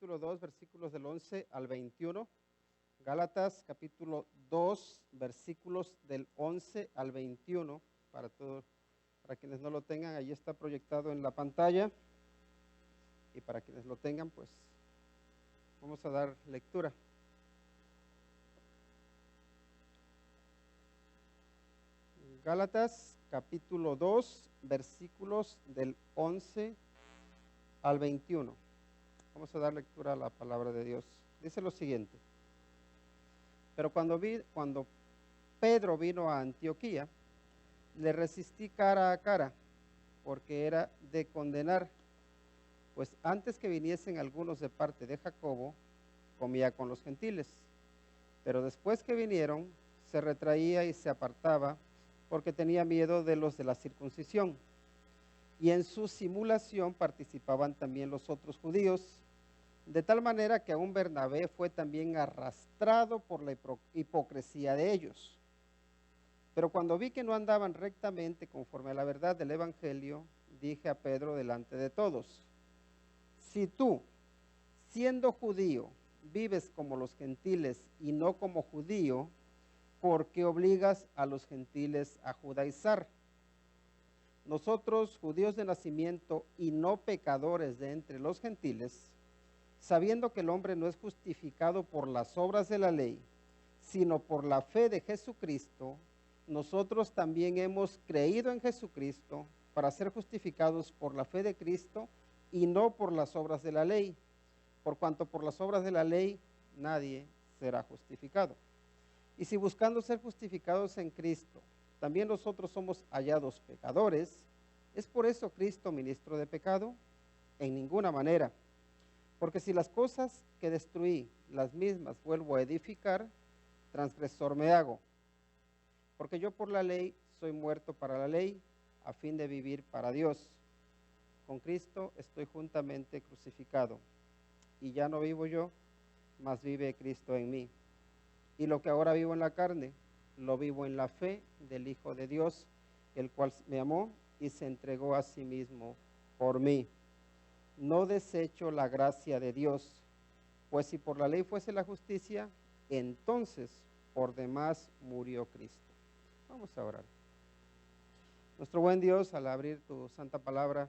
capítulo 2, versículos del 11 al 21. Gálatas capítulo 2, versículos del 11 al 21. Para todos, para quienes no lo tengan, ahí está proyectado en la pantalla. Y para quienes lo tengan, pues vamos a dar lectura. Gálatas capítulo 2, versículos del 11 al 21. Vamos a dar lectura a la palabra de Dios. Dice lo siguiente: pero cuando Pedro vino a Antioquía, le resistí cara a cara, porque era de condenar, pues antes que viniesen algunos de parte de Jacobo, comía con los gentiles, pero después que vinieron, se retraía y se apartaba, porque tenía miedo de los de la circuncisión. Y en su simulación participaban también los otros judíos, de tal manera que aún Bernabé fue también arrastrado por la hipocresía de ellos. Pero cuando vi que no andaban rectamente conforme a la verdad del evangelio, dije a Pedro delante de todos: si tú, siendo judío, vives como los gentiles y no como judío, ¿por qué obligas a los gentiles a judaizar? Nosotros, judíos de nacimiento y no pecadores de entre los gentiles, sabiendo que el hombre no es justificado por las obras de la ley, sino por la fe de Jesucristo, nosotros también hemos creído en Jesucristo para ser justificados por la fe de Cristo y no por las obras de la ley, por cuanto por las obras de la ley nadie será justificado. Y si buscando ser justificados en Cristo, también nosotros somos hallados pecadores, ¿es por eso Cristo ministro de pecado? En ninguna manera. Porque si las cosas que destruí, las mismas vuelvo a edificar, transgresor me hago. Porque yo por la ley soy muerto para la ley, a fin de vivir para Dios. Con Cristo estoy juntamente crucificado, y ya no vivo yo, mas vive Cristo en mí. Y lo que ahora vivo en la carne, lo vivo en la fe del Hijo de Dios, el cual me amó y se entregó a sí mismo por mí. No desecho la gracia de Dios, pues si por la ley fuese la justicia, entonces por demás murió Cristo. Vamos a orar. Nuestro buen Dios, al abrir tu santa palabra,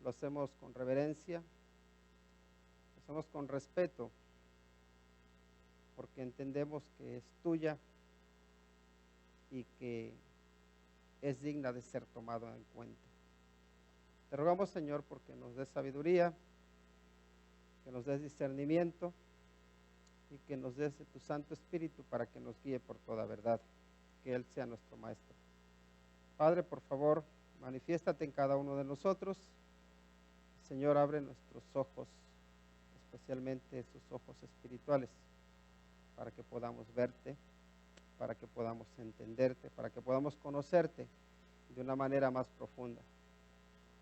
lo hacemos con reverencia, lo hacemos con respeto, porque entendemos que es tuya y que es digna de ser tomado en cuenta. Te rogamos, Señor, porque nos des sabiduría, que nos des discernimiento y que nos des tu Santo Espíritu para que nos guíe por toda verdad, que Él sea nuestro Maestro. Padre, por favor, manifiéstate en cada uno de nosotros. Señor, abre nuestros ojos, especialmente esos ojos espirituales, para que podamos verte, para que podamos entenderte, para que podamos conocerte de una manera más profunda.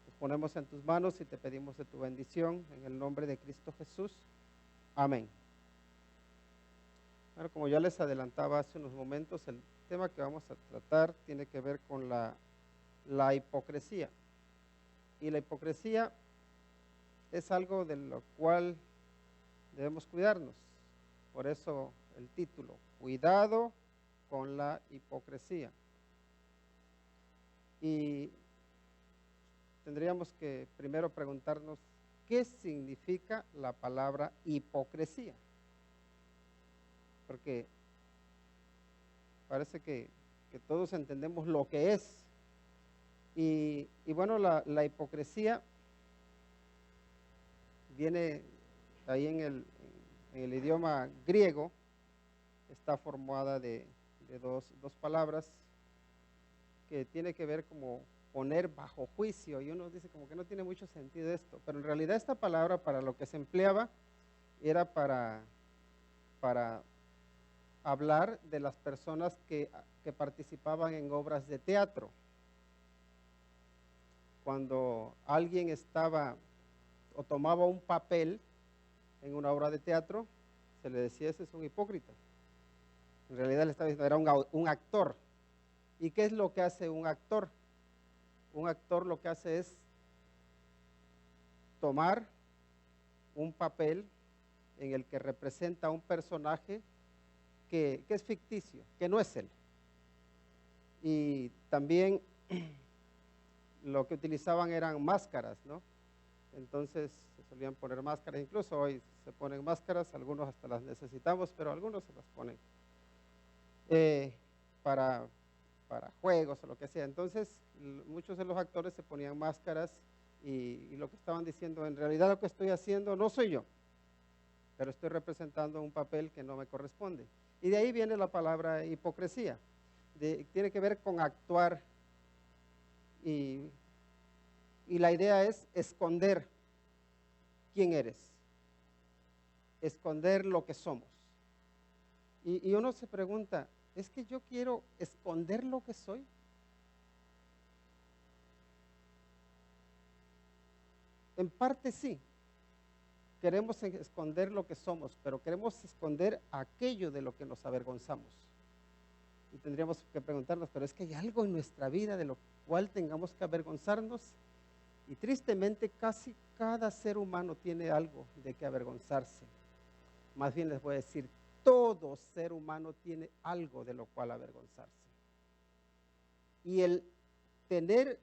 Nos ponemos en tus manos y te pedimos de tu bendición en el nombre de Cristo Jesús. Amén. Bueno, como ya les adelantaba hace unos momentos, el tema que vamos a tratar tiene que ver con la hipocresía. Y la hipocresía es algo de lo cual debemos cuidarnos. Por eso el título: cuidado con la hipocresía. Y tendríamos que primero preguntarnos qué significa la palabra hipocresía. Porque parece que todos entendemos lo que es. Y bueno, la hipocresía viene ahí en el idioma griego, está formada de dos palabras que tiene que ver como poner bajo juicio, y uno dice como que no tiene mucho sentido esto, pero en realidad esta palabra para lo que se empleaba era para hablar de las personas que participaban en obras de teatro. Cuando alguien estaba o tomaba un papel en una obra de teatro, se le decía: ese es un hipócrita. En realidad le estaba diciendo, era un actor. ¿Y qué es lo que hace un actor? Un actor lo que hace es tomar un papel en el que representa a un personaje que es ficticio, que no es él. Y también lo que utilizaban eran máscaras, ¿no? Entonces se solían poner máscaras, incluso hoy se ponen máscaras, algunos hasta las necesitamos, pero algunos se las ponen eh, para, para juegos o lo que sea. Entonces muchos de los actores se ponían máscaras y lo que estaban diciendo, en realidad lo que estoy haciendo no soy yo, pero estoy representando un papel que no me corresponde. Y de ahí viene la palabra hipocresía. Tiene que ver con actuar y la idea es esconder quién eres, esconder lo que somos. Y uno se pregunta, ¿es que yo quiero esconder lo que soy? En parte sí, queremos esconder lo que somos, pero queremos esconder aquello de lo que nos avergonzamos. Y tendríamos que preguntarnos, ¿pero es que hay algo en nuestra vida de lo cual tengamos que avergonzarnos? Y tristemente casi cada ser humano tiene algo de que avergonzarse. Más bien les voy a decir, todo ser humano tiene algo de lo cual avergonzarse. Y el tener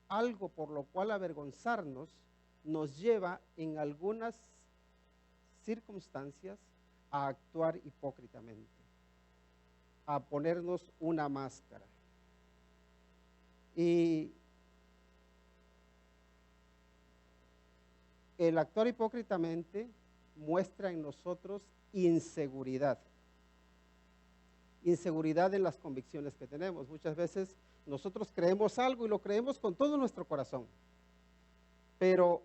algo por lo cual avergonzarnos nos lleva en algunas circunstancias a actuar hipócritamente, a ponernos una máscara. Y el actuar hipócritamente muestra en nosotros inseguridad. Inseguridad en las convicciones que tenemos. Muchas veces nosotros creemos algo y lo creemos con todo nuestro corazón, pero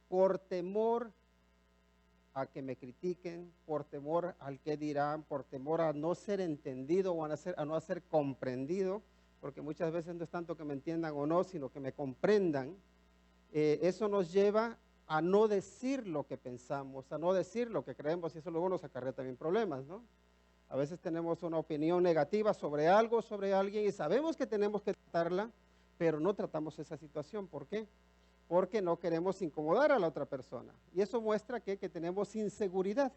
por temor a que me critiquen, por temor al que dirán, por temor a no ser entendido o a no ser comprendido, porque muchas veces no es tanto que me entiendan o no, sino que me comprendan, eso nos lleva a no decir lo que pensamos, a no decir lo que creemos, y eso luego nos acarrea también problemas, ¿no? A veces tenemos una opinión negativa sobre algo, sobre alguien, y sabemos que tenemos que tratarla, pero no tratamos esa situación. ¿Por qué? Porque no queremos incomodar a la otra persona. Y eso muestra que tenemos inseguridad,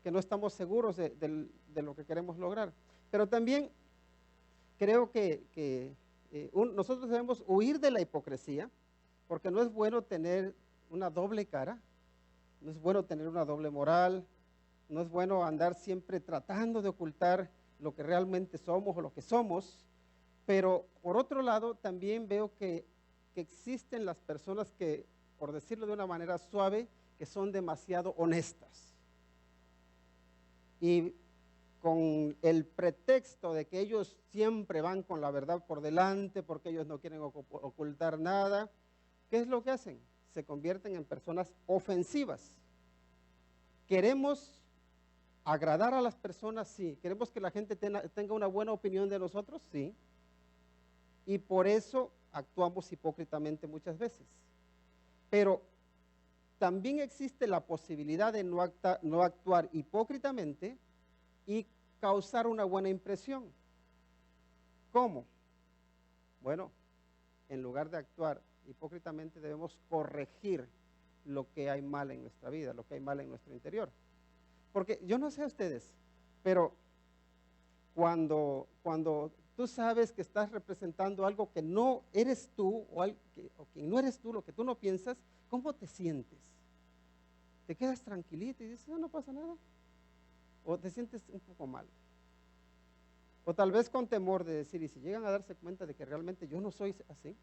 que no estamos seguros de lo que queremos lograr. Pero también creo que nosotros debemos huir de la hipocresía, porque no es bueno tener una doble cara, no es bueno tener una doble moral, no es bueno andar siempre tratando de ocultar lo que realmente somos o lo que somos, pero por otro lado también veo que existen las personas que, por decirlo de una manera suave, que son demasiado honestas. Y con el pretexto de que ellos siempre van con la verdad por delante, porque ellos no quieren ocultar nada, ¿qué es lo que hacen? Se convierten en personas ofensivas. Queremos agradar a las personas, sí. Queremos que la gente tenga una buena opinión de nosotros, sí. Y por eso actuamos hipócritamente muchas veces. Pero también existe la posibilidad de no actuar hipócritamente y causar una buena impresión. ¿Cómo? Bueno, en lugar de actuar hipócritamente debemos corregir lo que hay mal en nuestra vida, lo que hay mal en nuestro interior. Porque yo no sé a ustedes, pero cuando tú sabes que estás representando algo que no eres tú o que no eres tú, lo que tú no piensas, ¿cómo te sientes? ¿Te quedas tranquilito y dices, no pasa nada? ¿O te sientes un poco mal? O tal vez con temor de decir, y si llegan a darse cuenta de que realmente yo no soy así,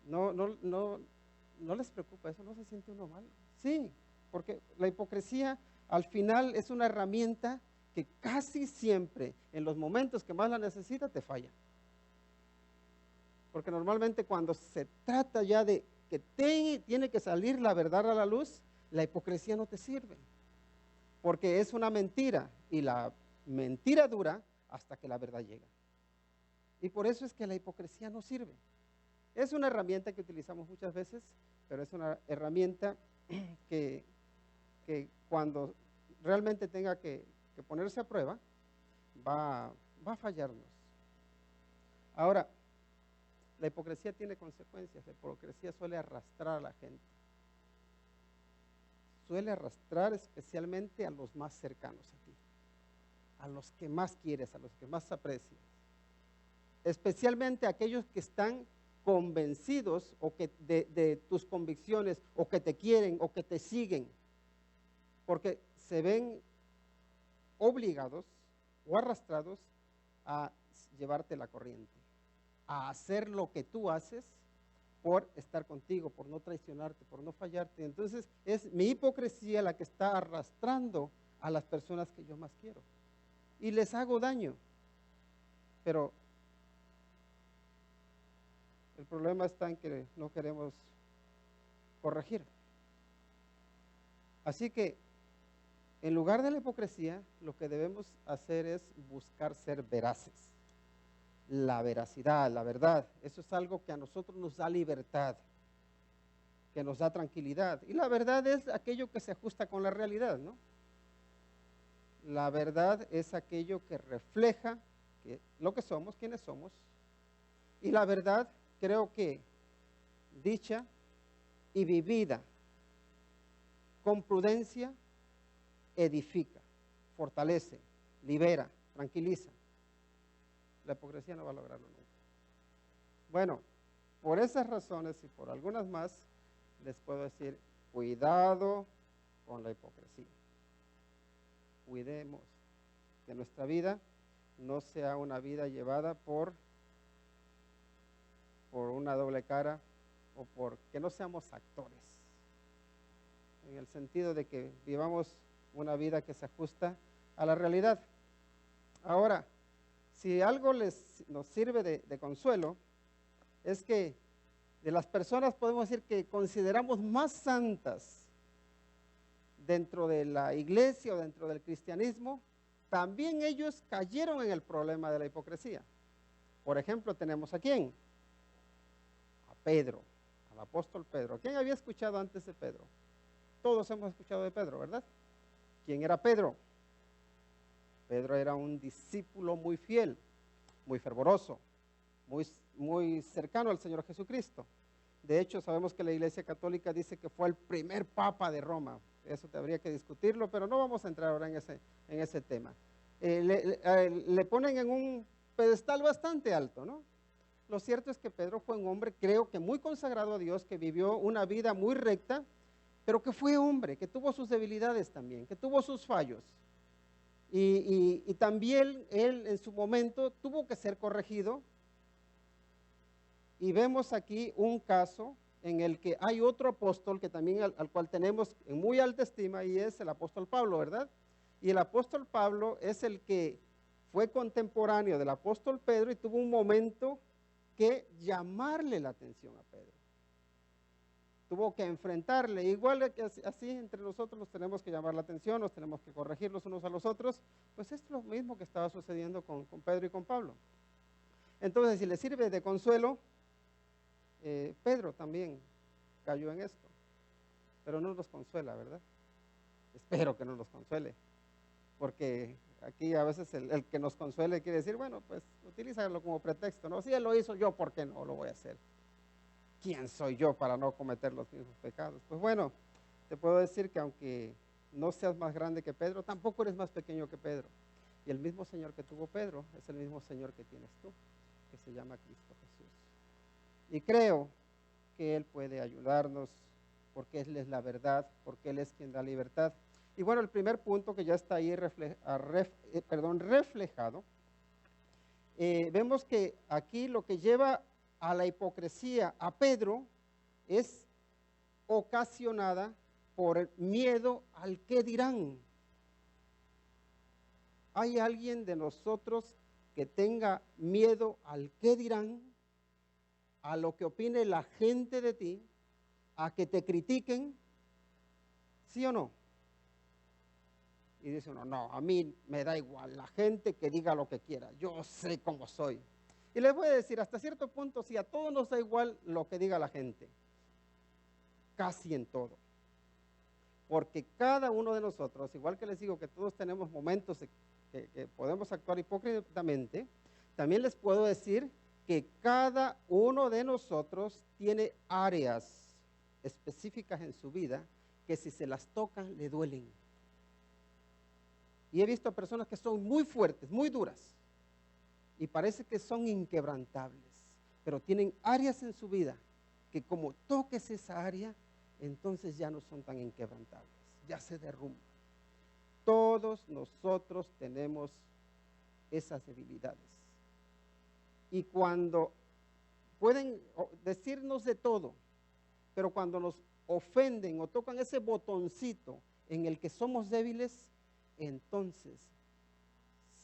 no les preocupa eso, no se siente uno mal. Sí, porque la hipocresía al final es una herramienta que casi siempre, en los momentos que más la necesita, te falla. Porque normalmente cuando se trata ya de que tiene que salir la verdad a la luz, la hipocresía no te sirve. Porque es una mentira y la mentira dura hasta que la verdad llega. Y por eso es que la hipocresía no sirve. Es una herramienta que utilizamos muchas veces, pero es una herramienta que cuando realmente tenga que ponerse a prueba, va a fallarnos. Ahora, la hipocresía tiene consecuencias. La hipocresía suele arrastrar a la gente. suele arrastrar especialmente a los más cercanos a ti, a los que más quieres, a los que más aprecias, especialmente aquellos que están convencidos o que de tus convicciones, o que te quieren o que te siguen, porque se ven obligados o arrastrados a llevarte la corriente, a hacer lo que tú haces por estar contigo, por no traicionarte, por no fallarte. Entonces es mi hipocresía la que está arrastrando a las personas que yo más quiero y les hago daño. Pero el problema está en que no queremos corregir. Así que en lugar de la hipocresía, lo que debemos hacer es buscar ser veraces. La veracidad, la verdad, eso es algo que a nosotros nos da libertad, que nos da tranquilidad. Y la verdad es aquello que se ajusta con la realidad, ¿no? La verdad es aquello que refleja lo que somos, quiénes somos. Y la verdad, creo que dicha y vivida con prudencia, edifica, fortalece, libera, tranquiliza. La hipocresía no va a lograrlo nunca. Bueno, por esas razones y por algunas más, les puedo decir, cuidado con la hipocresía. Cuidemos que nuestra vida no sea una vida llevada por una doble cara, o por que no seamos actores, en el sentido de que vivamos una vida que se ajusta a la realidad. Ahora, si algo nos sirve de consuelo, es que de las personas podemos decir que consideramos más santas dentro de la iglesia o dentro del cristianismo, también ellos cayeron en el problema de la hipocresía. Por ejemplo, tenemos a quién, a Pedro, al apóstol Pedro. ¿Quién había escuchado antes de Pedro? Todos hemos escuchado de Pedro, ¿verdad? ¿Quién era Pedro? Pedro era un discípulo muy fiel, muy fervoroso, muy cercano al Señor Jesucristo. De hecho, sabemos que la Iglesia Católica dice que fue el primer papa de Roma. Eso te habría que discutirlo, pero no vamos a entrar ahora en ese tema. Le ponen en un pedestal bastante alto, ¿no? Lo cierto es que Pedro fue un hombre, creo que muy consagrado a Dios, que vivió una vida muy recta, pero que fue hombre, que tuvo sus debilidades también, que tuvo sus fallos. Y también él en su momento tuvo que ser corregido. Y vemos aquí un caso en el que hay otro apóstol que también al cual tenemos en muy alta estima, y es el apóstol Pablo, ¿verdad? Y el apóstol Pablo es el que fue contemporáneo del apóstol Pedro y tuvo un momento que llamarle la atención a Pedro. Tuvo que enfrentarle, igual que así entre nosotros nos tenemos que llamar la atención, nos tenemos que corregir los unos a los otros, pues es lo mismo que estaba sucediendo con Pedro y con Pablo. Entonces, si le sirve de consuelo, Pedro también cayó en esto, pero no nos consuela, ¿verdad? Espero que no nos consuele, porque aquí a veces el que nos consuele quiere decir, bueno, pues utilízalo como pretexto, ¿no? Si él lo hizo, yo, ¿por qué no lo voy a hacer? ¿Quién soy yo para no cometer los mismos pecados? Pues bueno, te puedo decir que aunque no seas más grande que Pedro, tampoco eres más pequeño que Pedro. Y el mismo Señor que tuvo Pedro es el mismo Señor que tienes tú, que se llama Cristo Jesús. Y creo que Él puede ayudarnos, porque Él es la verdad, porque Él es quien da libertad. Y bueno, el primer punto que ya está ahí reflejado, vemos que aquí lo que lleva a la hipocresía a Pedro es ocasionada por el miedo al qué dirán. ¿Hay alguien de nosotros que tenga miedo al qué dirán, a lo que opine la gente de ti, a que te critiquen? ¿Sí o no? Y dice uno, no, a mí me da igual, la gente que diga lo que quiera, yo sé cómo soy. Y les voy a decir, hasta cierto punto, sí, a todos nos da igual lo que diga la gente, casi en todo. Porque cada uno de nosotros, igual que les digo que todos tenemos momentos que podemos actuar hipócritamente, también les puedo decir que cada uno de nosotros tiene áreas específicas en su vida que si se las tocan le duelen. Y he visto personas que son muy fuertes, muy duras, y parece que son inquebrantables, pero tienen áreas en su vida que como toques esa área, entonces ya no son tan inquebrantables, ya se derrumban. Todos nosotros tenemos esas debilidades. Y cuando pueden decirnos de todo, pero cuando nos ofenden o tocan ese botoncito en el que somos débiles, entonces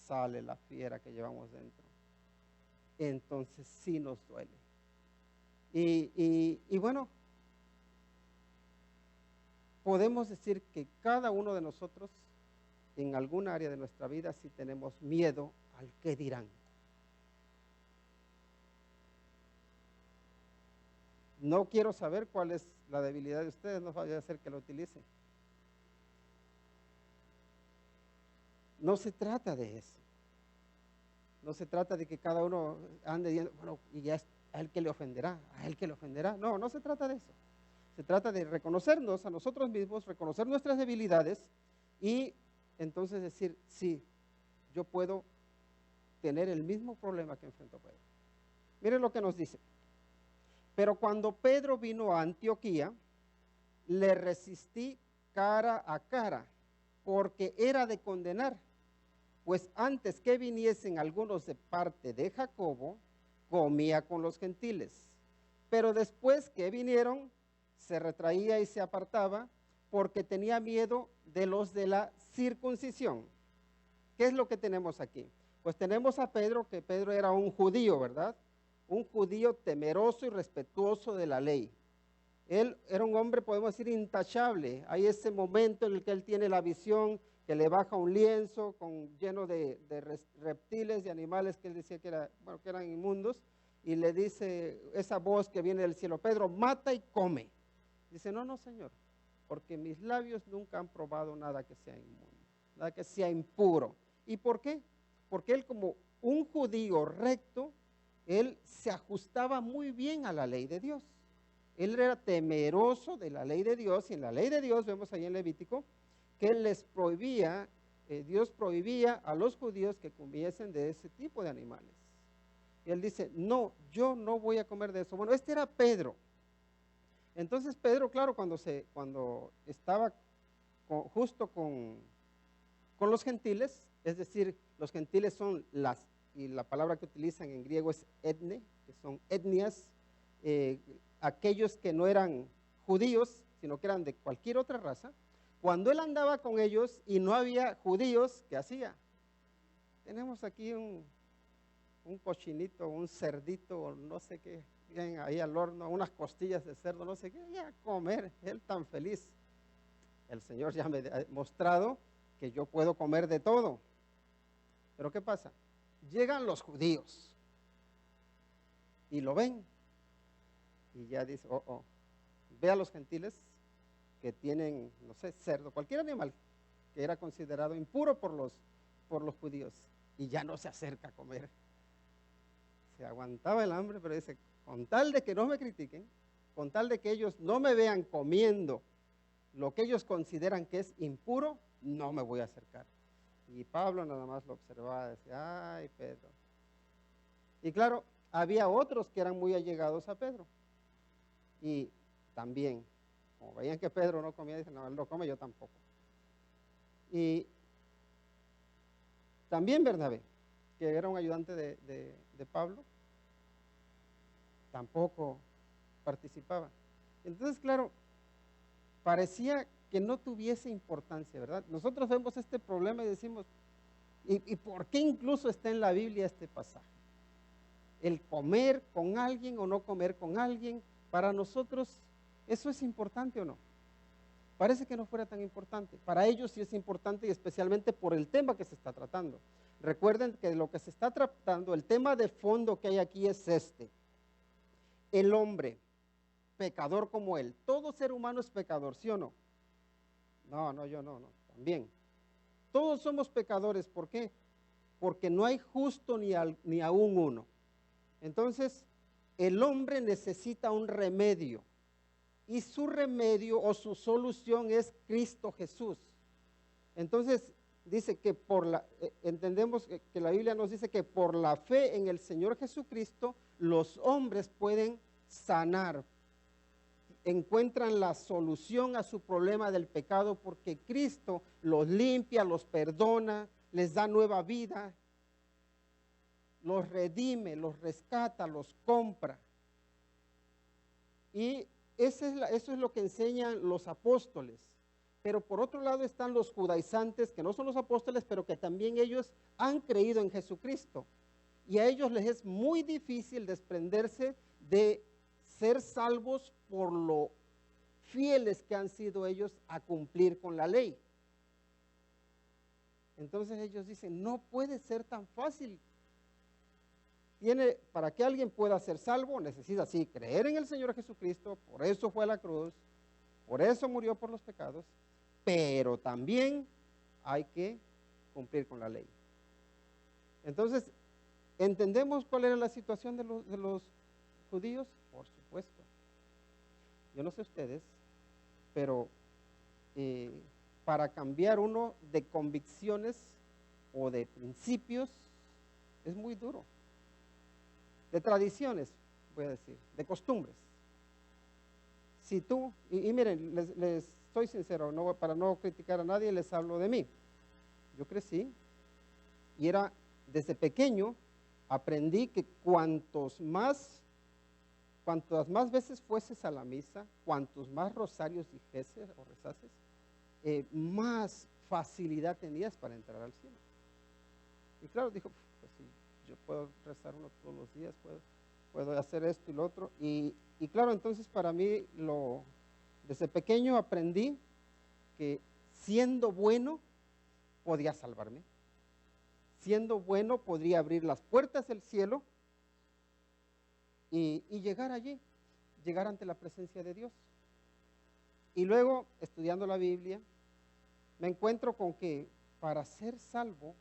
sale la fiera que llevamos dentro. Entonces sí nos duele. Y bueno, podemos decir que cada uno de nosotros en alguna área de nuestra vida sí tenemos miedo al qué dirán. No quiero saber cuál es la debilidad de ustedes, no vaya a ser que lo utilicen. No se trata de eso. No se trata de que cada uno ande diciendo, bueno, y ya es a él que le ofenderá, a él que le ofenderá. No, no se trata de eso. Se trata de reconocernos a nosotros mismos, reconocer nuestras debilidades y entonces decir, sí, yo puedo tener el mismo problema que enfrentó Pedro. Miren lo que nos dice. Pero cuando Pedro vino a Antioquía, le resistí cara a cara, porque era de condenar, pues antes que viniesen algunos de parte de Jacobo, comía con los gentiles. Pero después que vinieron, se retraía y se apartaba, porque tenía miedo de los de la circuncisión. ¿Qué es lo que tenemos aquí? Pues tenemos a Pedro, que Pedro era un judío, ¿verdad? Un judío temeroso y respetuoso de la ley. Él era un hombre, podemos decir, intachable. Hay ese momento en el que él tiene la visión, que le baja un lienzo lleno de reptiles y animales que él decía que eran inmundos, y le dice esa voz que viene del cielo, Pedro, mata y come. Dice, no, no, Señor, porque mis labios nunca han probado nada que sea inmundo, nada que sea impuro. ¿Y por qué? Porque él, como un judío recto, él se ajustaba muy bien a la ley de Dios. Él era temeroso de la ley de Dios, y en la ley de Dios, vemos ahí en Levítico, que él les prohibía, Dios prohibía a los judíos que comiesen de ese tipo de animales. Y él dice, no, yo no voy a comer de eso. Bueno, este era Pedro. Entonces Pedro, claro, cuando estaba justo con los gentiles, es decir, los gentiles son y la palabra que utilizan en griego es etne, que son etnias, aquellos que no eran judíos, sino que eran de cualquier otra raza. Cuando él andaba con ellos y no había judíos, ¿qué hacía? Tenemos aquí un cochinito, un cerdito, no sé qué, bien ahí al horno, unas costillas de cerdo, no sé qué, y a comer, él tan feliz. El Señor ya me ha mostrado que yo puedo comer de todo. Pero ¿qué pasa? Llegan los judíos y lo ven y ya dice, ve a los gentiles que tienen, no sé, cerdo, cualquier animal que era considerado impuro por los judíos, y ya no se acerca a comer. Se aguantaba el hambre, pero dice, con tal de que no me critiquen, con tal de que ellos no me vean comiendo lo que ellos consideran que es impuro, no me voy a acercar. Y Pablo nada más lo observaba, decía, ay, Pedro. Y claro, había otros que eran muy allegados a Pedro. Y también, como veían que Pedro no comía, dicen, no, él no come, yo tampoco. Y también Bernabé, que era un ayudante de Pablo, tampoco participaba. Entonces, claro, parecía que no tuviese importancia, ¿verdad? Nosotros vemos este problema y decimos, ¿y por qué incluso está en la Biblia este pasaje? El comer con alguien o no comer con alguien, para nosotros, ¿eso es importante o no? Parece que no fuera tan importante. Para ellos sí es importante, y especialmente por el tema que se está tratando. Recuerden que de lo que se está tratando, el tema de fondo que hay aquí es este. El hombre, pecador como él. Todo ser humano es pecador, ¿sí o no? No, yo no, también. Todos somos pecadores, ¿por qué? Porque no hay justo ni aún uno. Entonces, el hombre necesita un remedio. y su remedio o su solución es Cristo Jesús. Entonces dice que entendemos que la Biblia nos dice que por la fe en el Señor Jesucristo los hombres pueden sanar, encuentran la solución a su problema del pecado porque Cristo los limpia, los perdona, les da nueva vida, los redime, los rescata, los compra. Y eso es lo que enseñan los apóstoles. Pero por otro lado están los judaizantes, que no son los apóstoles, pero que también ellos han creído en Jesucristo. Y a ellos les es muy difícil desprenderse de ser salvos por lo fieles que han sido ellos a cumplir con la ley. Entonces ellos dicen, no puede ser tan fácil. Para que alguien pueda ser salvo, necesita sí creer en el Señor Jesucristo, por eso fue a la cruz, por eso murió por los pecados, pero también hay que cumplir con la ley. Entonces, ¿entendemos cuál era la situación de los judíos? Por supuesto. Yo no sé ustedes, pero para cambiar uno de convicciones o de principios es muy duro. De tradiciones, voy a decir, de costumbres. Si tú, y miren, les soy sincero, para no criticar a nadie, les hablo de mí. Yo crecí y desde pequeño, aprendí que cuantas más veces fueses a la misa, cuantos más rosarios dijeses o rezases, más facilidad tenías para entrar al cielo. Y claro, dijo, pues sí, yo puedo rezar uno todos los días, puedo hacer esto y lo otro. Y claro, entonces para mí, desde pequeño aprendí que siendo bueno, podía salvarme. Siendo bueno, podría abrir las puertas del cielo y llegar allí, llegar ante la presencia de Dios. Y luego, estudiando la Biblia, me encuentro con que para ser salvo,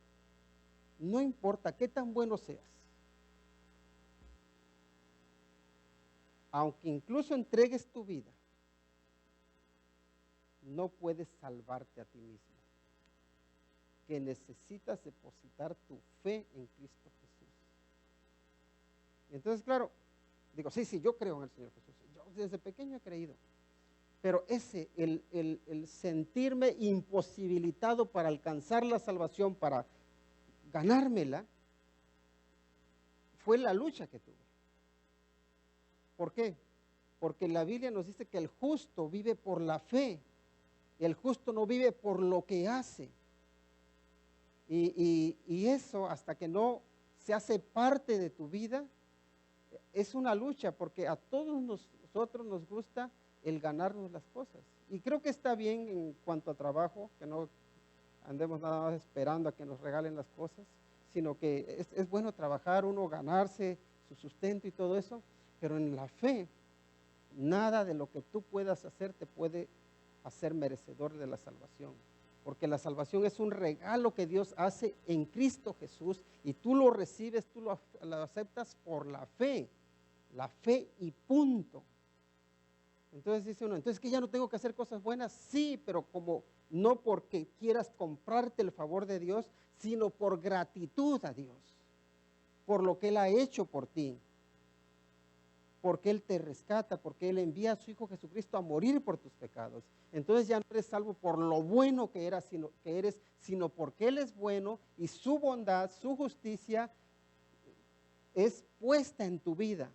no importa qué tan bueno seas, aunque incluso entregues tu vida, no puedes salvarte a ti mismo, que necesitas depositar tu fe en Cristo Jesús. Entonces, claro, digo, sí, yo creo en el Señor Jesús, yo desde pequeño he creído, pero el sentirme imposibilitado para alcanzar la salvación, para ganármela, fue la lucha que tuve. ¿Por qué? Porque la Biblia nos dice que el justo vive por la fe, el justo no vive por lo que hace. Y eso, hasta que no se hace parte de tu vida, es una lucha, porque a todos nosotros nos gusta el ganarnos las cosas. Y creo que está bien en cuanto a trabajo, que no andemos nada más esperando a que nos regalen las cosas, sino que es bueno trabajar, uno ganarse su sustento y todo eso, pero en la fe, nada de lo que tú puedas hacer te puede hacer merecedor de la salvación, porque la salvación es un regalo que Dios hace en Cristo Jesús y tú lo recibes, tú lo aceptas por la fe y punto. Entonces dice uno, entonces que ya no tengo que hacer cosas buenas, sí, pero como no porque quieras comprarte el favor de Dios, sino por gratitud a Dios, por lo que Él ha hecho por ti, porque Él te rescata, porque Él envía a su Hijo Jesucristo a morir por tus pecados. Entonces ya no eres salvo por lo bueno que eres, sino porque Él es bueno y su bondad, su justicia es puesta en tu vida.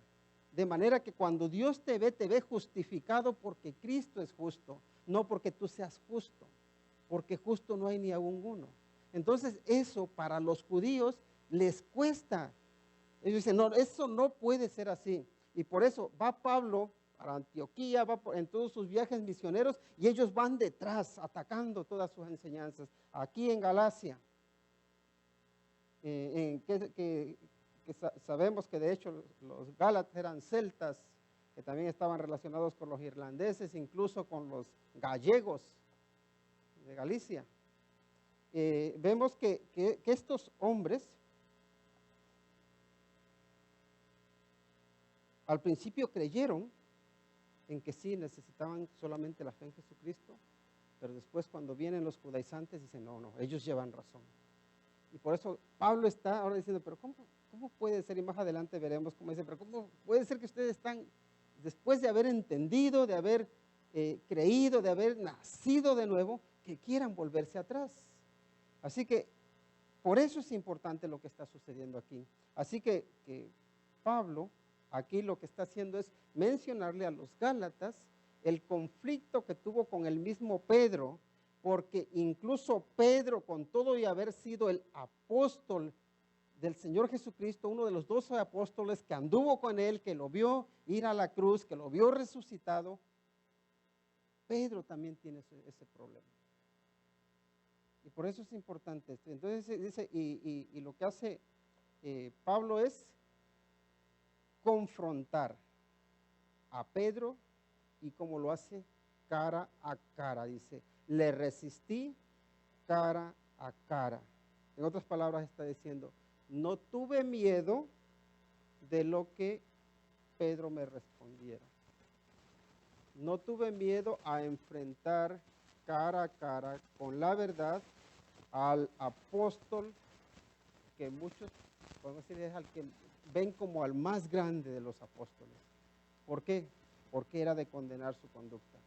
De manera que cuando Dios te ve justificado porque Cristo es justo, no porque tú seas justo, porque justo no hay ni aún uno. Entonces eso para los judíos les cuesta. Ellos dicen, no, eso no puede ser así. Y por eso va Pablo para Antioquía, en todos sus viajes misioneros, y ellos van detrás, atacando todas sus enseñanzas. Aquí en Galacia, sabemos que de hecho los gálatas eran celtas, que también estaban relacionados con los irlandeses, incluso con los gallegos de Galicia. Vemos que estos hombres al principio creyeron en que sí necesitaban solamente la fe en Jesucristo, pero después cuando vienen los judaizantes dicen, no, ellos llevan razón. Y por eso Pablo está ahora diciendo, pero ¿cómo puede ser? Y más adelante veremos cómo dice, pero ¿cómo puede ser que ustedes están, después de haber entendido, de haber creído, de haber nacido de nuevo, que quieran volverse atrás? Así que por eso es importante lo que está sucediendo aquí. Así que Pablo aquí lo que está haciendo es mencionarle a los Gálatas el conflicto que tuvo con el mismo Pedro, porque incluso Pedro, con todo y haber sido el apóstol del Señor Jesucristo, uno de los 12 apóstoles que anduvo con él, que lo vio ir a la cruz, que lo vio resucitado, Pedro también tiene ese problema. Y por eso es importante esto. Entonces dice, y lo que hace Pablo es confrontar a Pedro, y como lo hace cara a cara, dice, le resistí cara a cara. En otras palabras está diciendo, no tuve miedo de lo que Pedro me respondiera. No tuve miedo a enfrentar cara a cara con la verdad al apóstol que muchos, podemos decir, es al que ven como al más grande de los apóstoles. ¿Por qué? Porque era de condenar su conducta,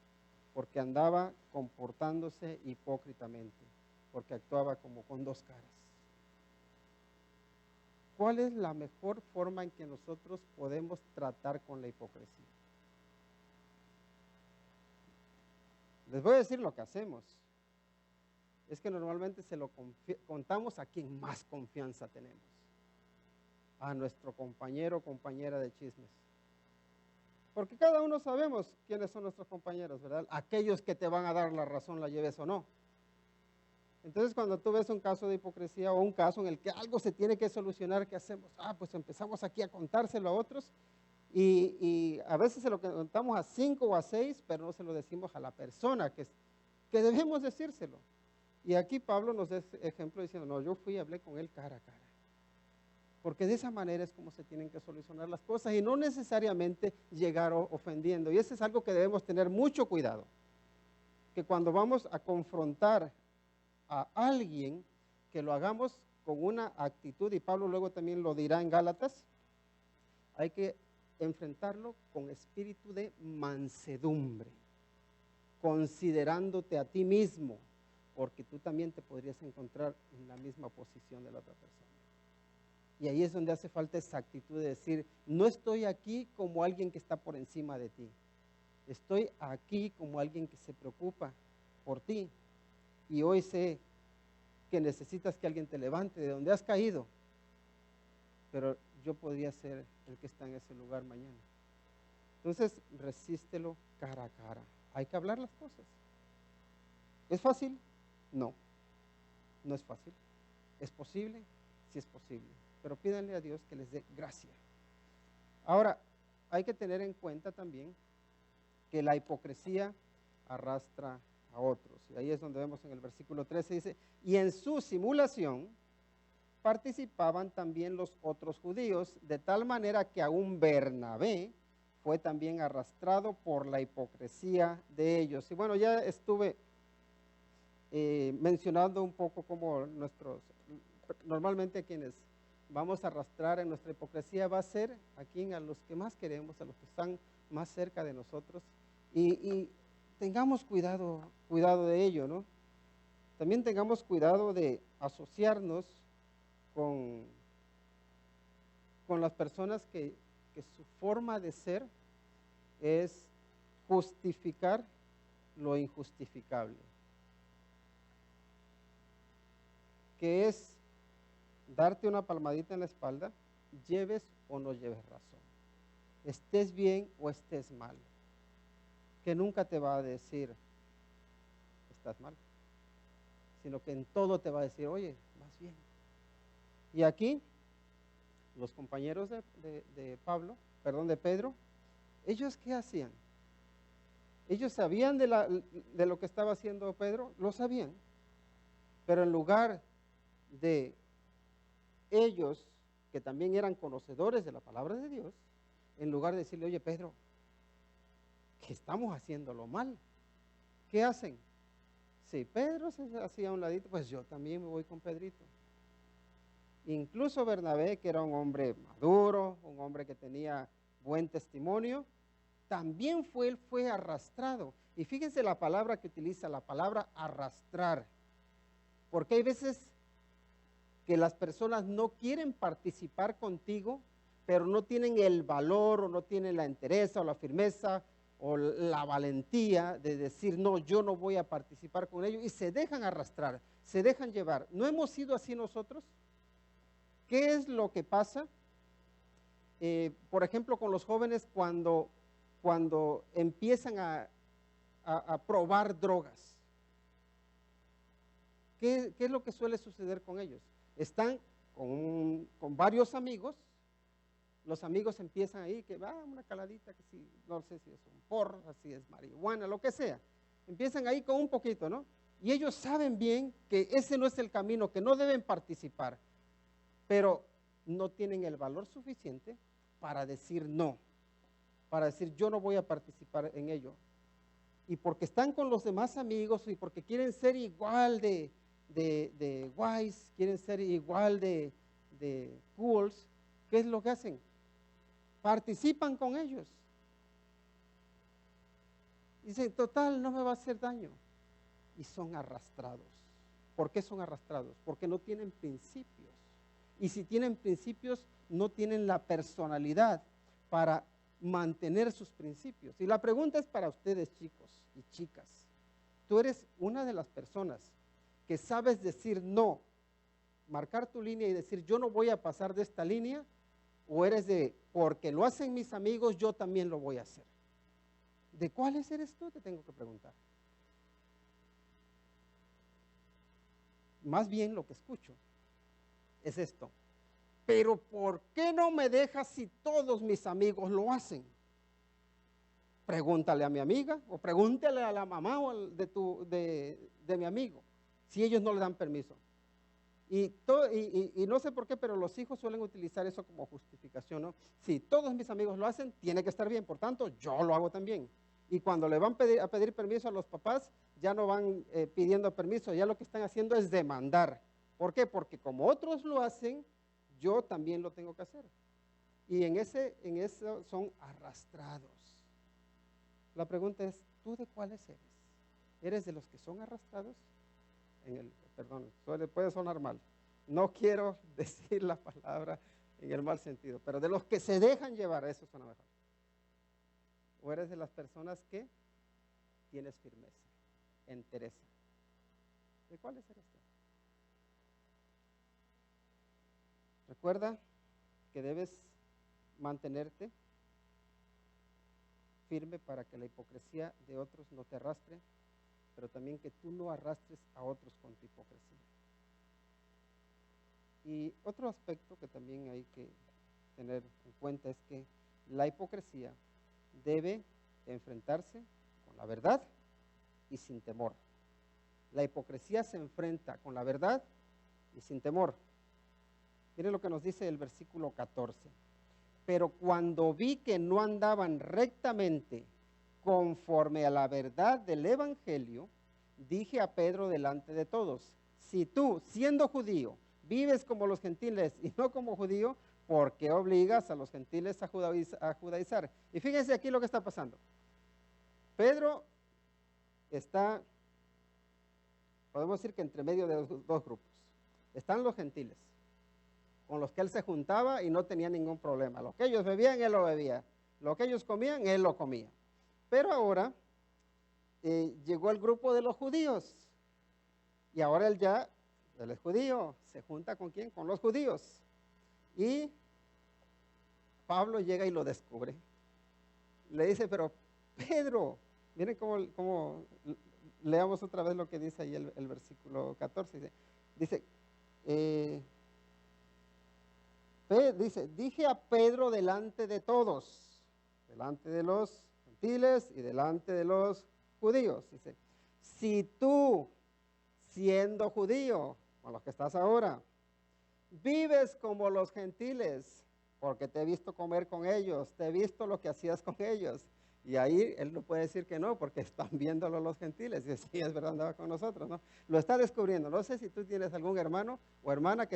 porque andaba comportándose hipócritamente, porque actuaba como con dos caras. ¿Cuál es la mejor forma en que nosotros podemos tratar con la hipocresía? Les voy a decir lo que hacemos. Es que normalmente se lo contamos a quien más confianza tenemos, a nuestro compañero o compañera de chismes. Porque cada uno sabemos quiénes son nuestros compañeros, ¿verdad? Aquellos que te van a dar la razón, la lleves o no. Entonces, cuando tú ves un caso de hipocresía o un caso en el que algo se tiene que solucionar, ¿qué hacemos? Pues empezamos aquí a contárselo a otros y a veces se lo contamos a 5 o a 6, pero no se lo decimos a la persona que debemos decírselo. Y aquí Pablo nos da ese ejemplo diciendo, no, yo fui y hablé con él cara a cara. Porque de esa manera es como se tienen que solucionar las cosas y no necesariamente llegar ofendiendo. Y eso es algo que debemos tener mucho cuidado. Que cuando vamos a confrontar a alguien, que lo hagamos con una actitud, y Pablo luego también lo dirá en Gálatas, hay que enfrentarlo con espíritu de mansedumbre, considerándote a ti mismo, porque tú también te podrías encontrar en la misma posición de la otra persona. Y ahí es donde hace falta esa actitud de decir, no estoy aquí como alguien que está por encima de ti. Estoy aquí como alguien que se preocupa por ti. Y hoy sé que necesitas que alguien te levante de donde has caído. Pero yo podría ser el que está en ese lugar mañana. Entonces, resístelo cara a cara. Hay que hablar las cosas. ¿Es fácil? No. No es fácil. ¿Es posible? Sí es posible. Pero pídanle a Dios que les dé gracia. Ahora, hay que tener en cuenta también que la hipocresía arrastra a otros. Y ahí es donde vemos en el versículo 13, dice, y en su simulación participaban también los otros judíos, de tal manera que aún Bernabé fue también arrastrado por la hipocresía de ellos. Y bueno, ya estuve mencionando un poco cómo normalmente quienes vamos a arrastrar en nuestra hipocresía va a ser a quien, a los que más queremos, a los que están más cerca de nosotros, y tengamos cuidado de ello, ¿no? También tengamos cuidado de asociarnos con las personas que su forma de ser es justificar lo injustificable, que es darte una palmadita en la espalda, lleves o no lleves razón, estés bien o estés mal, que nunca te va a decir estás mal, sino que en todo te va a decir, oye, vas bien. Y aquí los compañeros de Pedro, ¿ellos qué hacían? Ellos sabían de lo que estaba haciendo Pedro, lo sabían, pero en lugar de ellos, que también eran conocedores de la palabra de Dios, en lugar de decirle, oye Pedro, que estamos haciéndolo mal. ¿Qué hacen? Si Pedro se hacía a un ladito, pues yo también me voy con Pedrito. Incluso Bernabé, que era un hombre maduro, un hombre que tenía buen testimonio, también fue arrastrado. Y fíjense la palabra que utiliza, la palabra arrastrar. Porque hay veces que las personas no quieren participar contigo, pero no tienen el valor o no tienen la entereza o la firmeza o la valentía de decir, no, yo no voy a participar con ellos, y se dejan arrastrar, se dejan llevar. ¿No hemos sido así nosotros? ¿Qué es lo que pasa? Por ejemplo, con los jóvenes cuando empiezan a probar drogas. ¿Qué es lo que suele suceder con ellos? Están con varios amigos, los amigos empiezan ahí, que va una caladita, que sí, no sé si es un porro, si es marihuana, lo que sea. Empiezan ahí con un poquito, ¿no? Y ellos saben bien que ese no es el camino, que no deben participar, pero no tienen el valor suficiente para decir no, para decir yo no voy a participar en ello. Y porque están con los demás amigos y porque quieren ser igual de wise, quieren ser igual de cools, ¿qué es lo que hacen? Participan con ellos. Dicen, total, no me va a hacer daño. Y son arrastrados. ¿Por qué son arrastrados? Porque no tienen principios. Y si tienen principios, no tienen la personalidad para mantener sus principios. Y la pregunta es para ustedes, chicos y chicas. Tú eres una de las personas que sabes decir no, marcar tu línea y decir yo no voy a pasar de esta línea, o eres de porque lo hacen mis amigos, yo también lo voy a hacer. ¿De cuáles eres tú? Te tengo que preguntar. Más bien lo que escucho es esto. Pero ¿por qué no me dejas si todos mis amigos lo hacen? Pregúntale a mi amiga o pregúntale a la mamá o de mi amigo, si ellos no le dan permiso. Y no sé por qué, pero los hijos suelen utilizar eso como justificación, ¿no? Si todos mis amigos lo hacen, tiene que estar bien, por tanto, yo lo hago también. Y cuando le van a pedir permiso a los papás, ya no van pidiendo permiso, ya lo que están haciendo es demandar. ¿Por qué? Porque como otros lo hacen, yo también lo tengo que hacer. Y en eso son arrastrados. La pregunta es, ¿tú de cuáles eres? ¿Eres de los que son arrastrados? Perdón, puede sonar mal. No quiero decir la palabra en el mal sentido, pero de los que se dejan llevar, eso suena mejor. ¿O eres de las personas que tienes firmeza, entereza? ¿De cuáles eres tú? Recuerda que debes mantenerte firme para que la hipocresía de otros no te arrastre, pero también que tú no arrastres a otros con tu hipocresía. Y otro aspecto que también hay que tener en cuenta es que la hipocresía debe enfrentarse con la verdad y sin temor. La hipocresía se enfrenta con la verdad y sin temor. Miren lo que nos dice el versículo 14. Pero cuando vi que no andaban rectamente conforme a la verdad del evangelio, dije a Pedro delante de todos, si tú, siendo judío, vives como los gentiles y no como judío, ¿por qué obligas a los gentiles a judaizar? Y fíjense aquí lo que está pasando. Pedro está, podemos decir que entre medio de dos grupos. Están los gentiles, con los que él se juntaba y no tenía ningún problema. Lo que ellos bebían, él lo bebía. Lo que ellos comían, él lo comía. Pero ahora llegó el grupo de los judíos. Y ahora él es judío. ¿Se junta con quién? Con los judíos. Y Pablo llega y lo descubre. Le dice, pero Pedro, miren cómo leamos otra vez lo que dice ahí el versículo 14. Dice, dije a Pedro delante de todos, delante de los gentiles y delante de los judíos. Dice, si tú, siendo judío, con los que estás ahora, vives como los gentiles, porque te he visto comer con ellos, te he visto lo que hacías con ellos, Y ahí él no puede decir que no, porque están viéndolo los gentiles. Y sí, es verdad, andaba con nosotros, ¿no? Lo está descubriendo. No sé si tú tienes algún hermano o hermana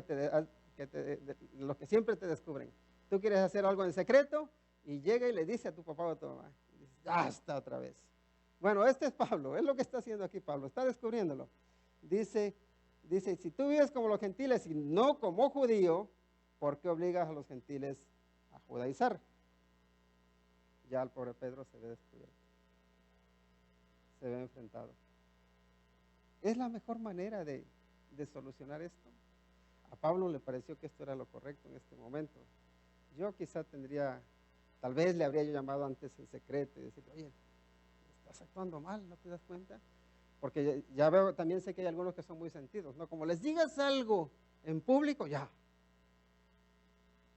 los que siempre te descubren. Tú quieres hacer algo en secreto y llega y le dice a tu papá o a tu mamá. Y dices, ya está otra vez. Bueno, este es Pablo, es lo que está haciendo aquí Pablo, está descubriéndolo. Dice, si tú vives como los gentiles y no como judío, ¿por qué obligas a los gentiles a judaizar? Ya el pobre Pedro se ve descubierto, se ve enfrentado. ¿Es la mejor manera de solucionar esto? A Pablo le pareció que esto era lo correcto en este momento. Yo quizá tal vez le habría yo llamado antes en secreto y decir, oye, estás actuando mal, ¿no te das cuenta? Porque ya veo, también sé que hay algunos que son muy sentidos, ¿no? Como les digas algo en público, ya,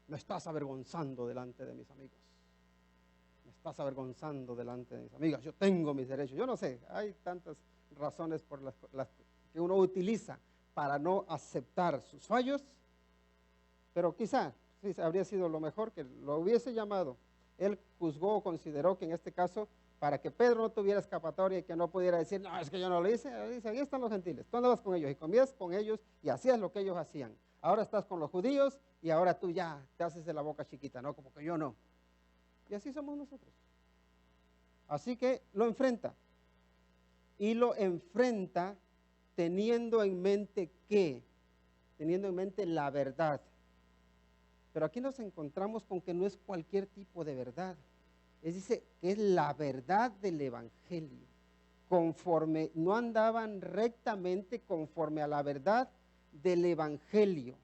me estás avergonzando delante de mis amigos. Me estás avergonzando delante de mis amigas. Yo tengo mis derechos. Yo no sé, hay tantas razones por las que uno utiliza para no aceptar sus fallos, pero quizá sí, habría sido lo mejor que lo hubiese llamado. Él juzgó o consideró que en este caso, para que Pedro no tuviera escapatoria y que no pudiera decir, no, es que yo no lo hice, él dice, ahí están los gentiles, tú andabas con ellos y comías con ellos y hacías lo que ellos hacían. Ahora estás con los judíos y ahora tú ya te haces de la boca chiquita, ¿no? Como que yo no. Y así somos nosotros. Así que lo enfrenta. Y lo enfrenta teniendo en mente ¿qué? Teniendo en mente la verdad. Pero aquí nos encontramos con que no es cualquier tipo de verdad. Dice que es la verdad del Evangelio. No andaban rectamente conforme a la verdad del Evangelio.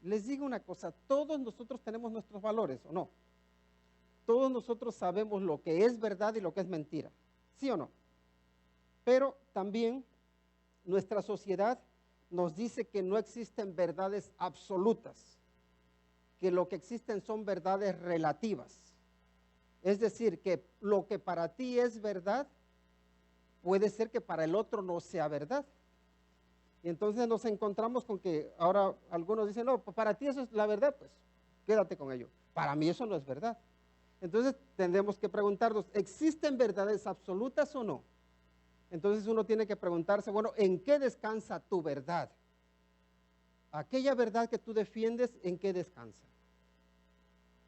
Les digo una cosa, todos nosotros tenemos nuestros valores, ¿o no? Todos nosotros sabemos lo que es verdad y lo que es mentira, ¿sí o no? Pero también nuestra sociedad nos dice que no existen verdades absolutas, que lo que existen son verdades relativas. Es decir, que lo que para ti es verdad, puede ser que para el otro no sea verdad. Y entonces nos encontramos con que ahora algunos dicen, no, para ti eso es la verdad, pues quédate con ello. Para mí eso no es verdad. Entonces tendremos que preguntarnos, ¿existen verdades absolutas o no? Entonces uno tiene que preguntarse, bueno, ¿en qué descansa tu verdad? Aquella verdad que tú defiendes, ¿en qué descansa?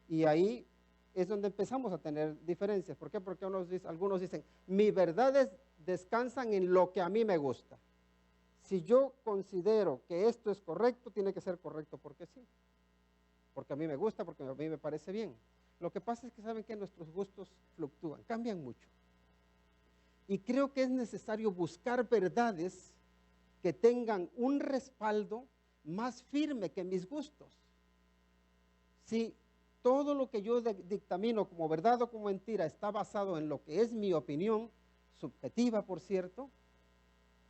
Y ahí es donde empezamos a tener diferencias. ¿Por qué? Porque algunos dicen, mis verdades descansan en lo que a mí me gusta. Si yo considero que esto es correcto, tiene que ser correcto porque sí. Porque a mí me gusta, porque a mí me parece bien. Lo que pasa es que saben que nuestros gustos fluctúan, cambian mucho. Y creo que es necesario buscar verdades que tengan un respaldo más firme que mis gustos. Si todo lo que yo dictamino como verdad o como mentira está basado en lo que es mi opinión, subjetiva por cierto,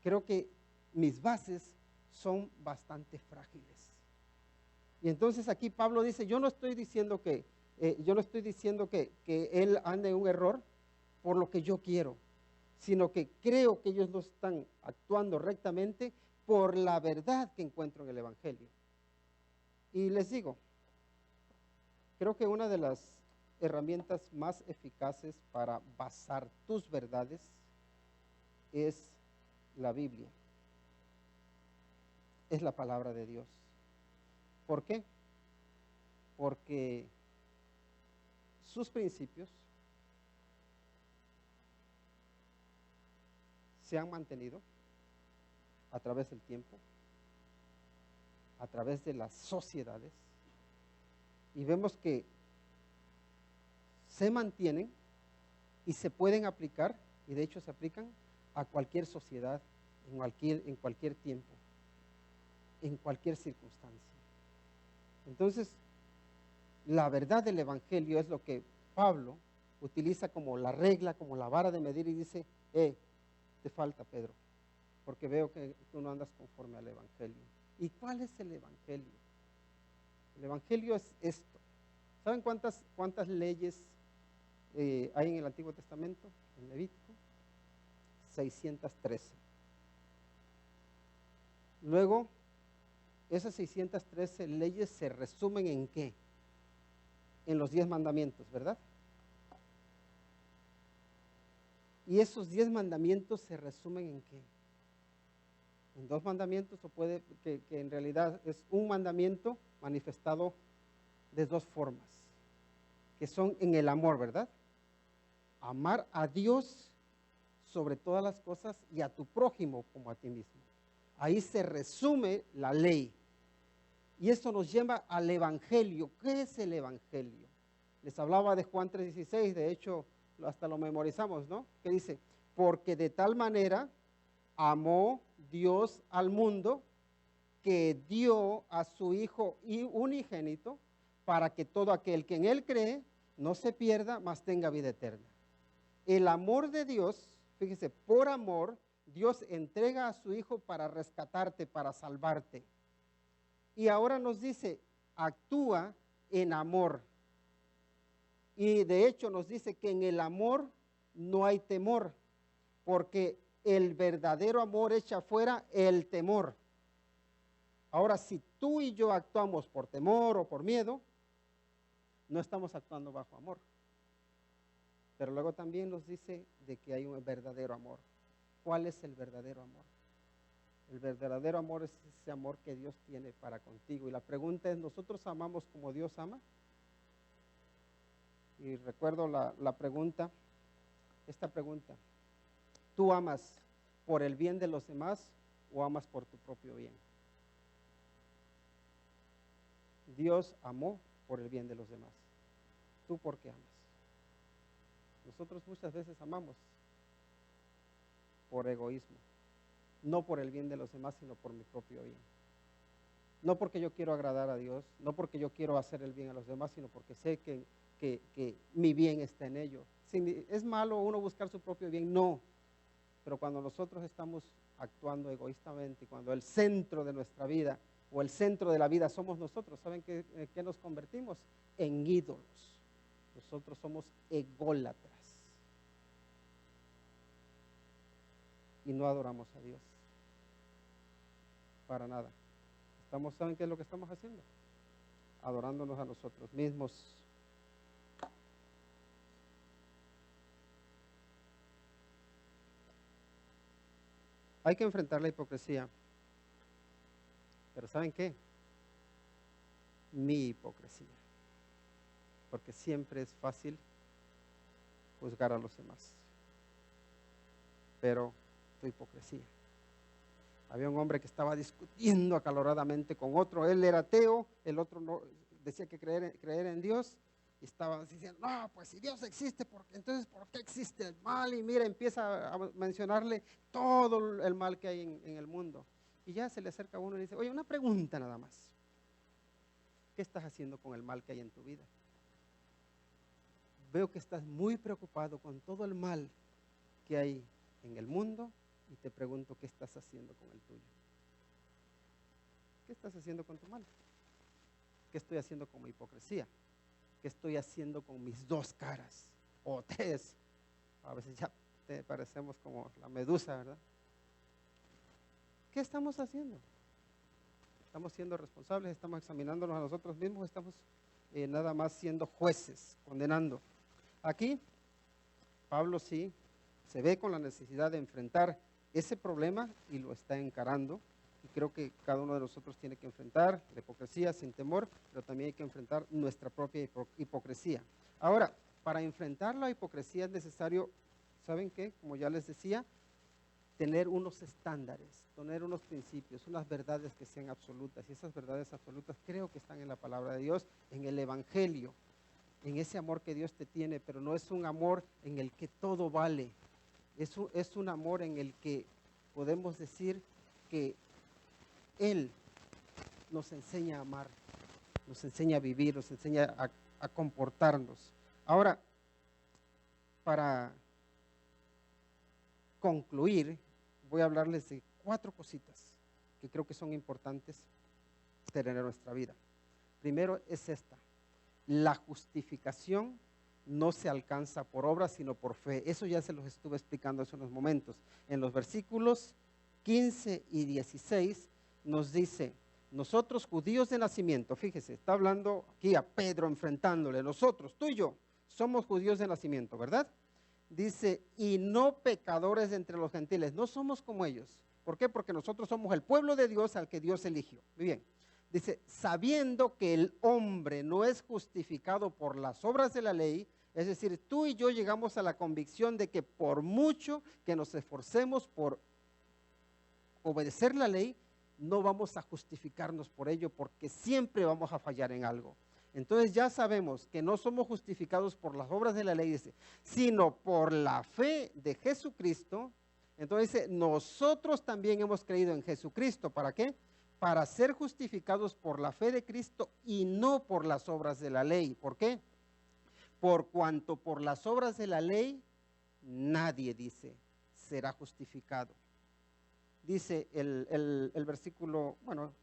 creo que mis bases son bastante frágiles. Y entonces aquí Pablo dice, yo no estoy diciendo que él ande en un error por lo que yo quiero, sino que creo que ellos no están actuando rectamente por la verdad que encuentro en el Evangelio. Y les digo, creo que una de las herramientas más eficaces para basar tus verdades es la Biblia, es la palabra de Dios. ¿Por qué? Porque sus principios se han mantenido a través del tiempo, a través de las sociedades, y vemos que se mantienen y se pueden aplicar, y de hecho se aplican a cualquier sociedad, en cualquier tiempo, en cualquier circunstancia. Entonces, la verdad del Evangelio es lo que Pablo utiliza como la regla, como la vara de medir, y dice, te falta, Pedro, porque veo que tú no andas conforme al Evangelio. ¿Y cuál es el Evangelio? El Evangelio es esto. ¿Saben cuántas leyes hay en el Antiguo Testamento, en Levítico? 613. Luego, esas 613 leyes se resumen ¿en qué? En los 10 mandamientos, ¿verdad? Y esos 10 mandamientos se resumen en ¿qué? En 2 mandamientos, o puede que en realidad es un mandamiento manifestado de 2 formas, que son en el amor, ¿verdad? Amar a Dios sobre todas las cosas y a tu prójimo como a ti mismo. Ahí se resume la ley. Y esto nos lleva al Evangelio. ¿Qué es el Evangelio? Les hablaba de Juan 3:16, de hecho hasta lo memorizamos, ¿no? Que dice, porque de tal manera amó Dios al mundo que dio a su Hijo unigénito para que todo aquel que en Él cree no se pierda, mas tenga vida eterna. El amor de Dios, fíjese, por amor, Dios entrega a su Hijo para rescatarte, para salvarte. Y ahora nos dice, actúa en amor. Y de hecho nos dice que en el amor no hay temor, porque el verdadero amor echa fuera el temor. Ahora, si tú y yo actuamos por temor o por miedo, no estamos actuando bajo amor. Pero luego también nos dice de que hay un verdadero amor. ¿Cuál es el verdadero amor? El verdadero amor es ese amor que Dios tiene para contigo. Y la pregunta es, ¿nosotros amamos como Dios ama? Y recuerdo la pregunta, esta pregunta. ¿Tú amas por el bien de los demás o amas por tu propio bien? Dios amó por el bien de los demás. ¿Tú por qué amas? Nosotros muchas veces amamos por egoísmo, no por el bien de los demás, sino por mi propio bien. No porque yo quiero agradar a Dios, no porque yo quiero hacer el bien a los demás, sino porque sé que mi bien está en ello. ¿Es malo uno buscar su propio bien? No. Pero cuando nosotros estamos actuando egoístamente, cuando el centro de nuestra vida o el centro de la vida somos nosotros, ¿saben qué nos convertimos? En ídolos. Nosotros somos ególatras. Y no adoramos a Dios. Para nada. ¿Saben qué es lo que estamos haciendo? Adorándonos a nosotros mismos. Hay que enfrentar la hipocresía. Pero ¿saben qué? Mi hipocresía. Porque siempre es fácil juzgar a los demás. Pero tu hipocresía. Había un hombre que estaba discutiendo acaloradamente con otro. Él era ateo, el otro no, decía que creer en Dios. Y estaba diciendo, no, pues si Dios existe, entonces ¿por qué existe el mal? Y mira, empieza a mencionarle todo el mal que hay en el mundo. Y ya se le acerca a uno y dice, oye, una pregunta nada más. ¿Qué estás haciendo con el mal que hay en tu vida? Veo que estás muy preocupado con todo el mal que hay en el mundo y te pregunto, ¿qué estás haciendo con el tuyo? ¿Qué estás haciendo con tu mal? ¿Qué estoy haciendo con mi hipocresía? ¿Qué estoy haciendo con mis 2 caras? O 3. A veces ya te parecemos como la medusa, ¿verdad? ¿Qué estamos haciendo? ¿Estamos siendo responsables? ¿Estamos examinándonos a nosotros mismos? ¿Estamos nada más siendo jueces, condenando? Aquí, Pablo sí se ve con la necesidad de enfrentar ese problema y lo está encarando. Y creo que cada uno de nosotros tiene que enfrentar la hipocresía sin temor, pero también hay que enfrentar nuestra propia hipocresía. Ahora, para enfrentar la hipocresía es necesario, ¿saben qué? Como ya les decía, tener unos estándares, tener unos principios, unas verdades que sean absolutas. Y esas verdades absolutas creo que están en la palabra de Dios, en el Evangelio, en ese amor que Dios te tiene, pero no es un amor en el que todo vale. Es un amor en el que podemos decir que Él nos enseña a amar, nos enseña a vivir, nos enseña a comportarnos. Ahora, para concluir, voy a hablarles de 4 cositas que creo que son importantes tener en nuestra vida. Primero es esta: la justificación no se alcanza por obras, sino por fe. Eso ya se los estuve explicando hace unos momentos. En los versículos 15 y 16 nos dice, nosotros judíos de nacimiento, fíjese, está hablando aquí a Pedro enfrentándole, nosotros, tú y yo, somos judíos de nacimiento, ¿verdad? dice, y no pecadores entre los gentiles. No somos como ellos. ¿Por qué? Porque nosotros somos el pueblo de Dios al que Dios eligió. Muy bien. Dice, sabiendo que el hombre no es justificado por las obras de la ley, es decir, tú y yo llegamos a la convicción de que por mucho que nos esforcemos por obedecer la ley, no vamos a justificarnos por ello, porque siempre vamos a fallar en algo. Entonces ya sabemos que no somos justificados por las obras de la ley, dice, sino por la fe de Jesucristo. Entonces dice, nosotros también hemos creído en Jesucristo. ¿Para qué? Para ser justificados por la fe de Cristo y no por las obras de la ley. ¿Por qué? Por cuanto por las obras de la ley nadie, dice, será justificado. Dice el versículo, bueno,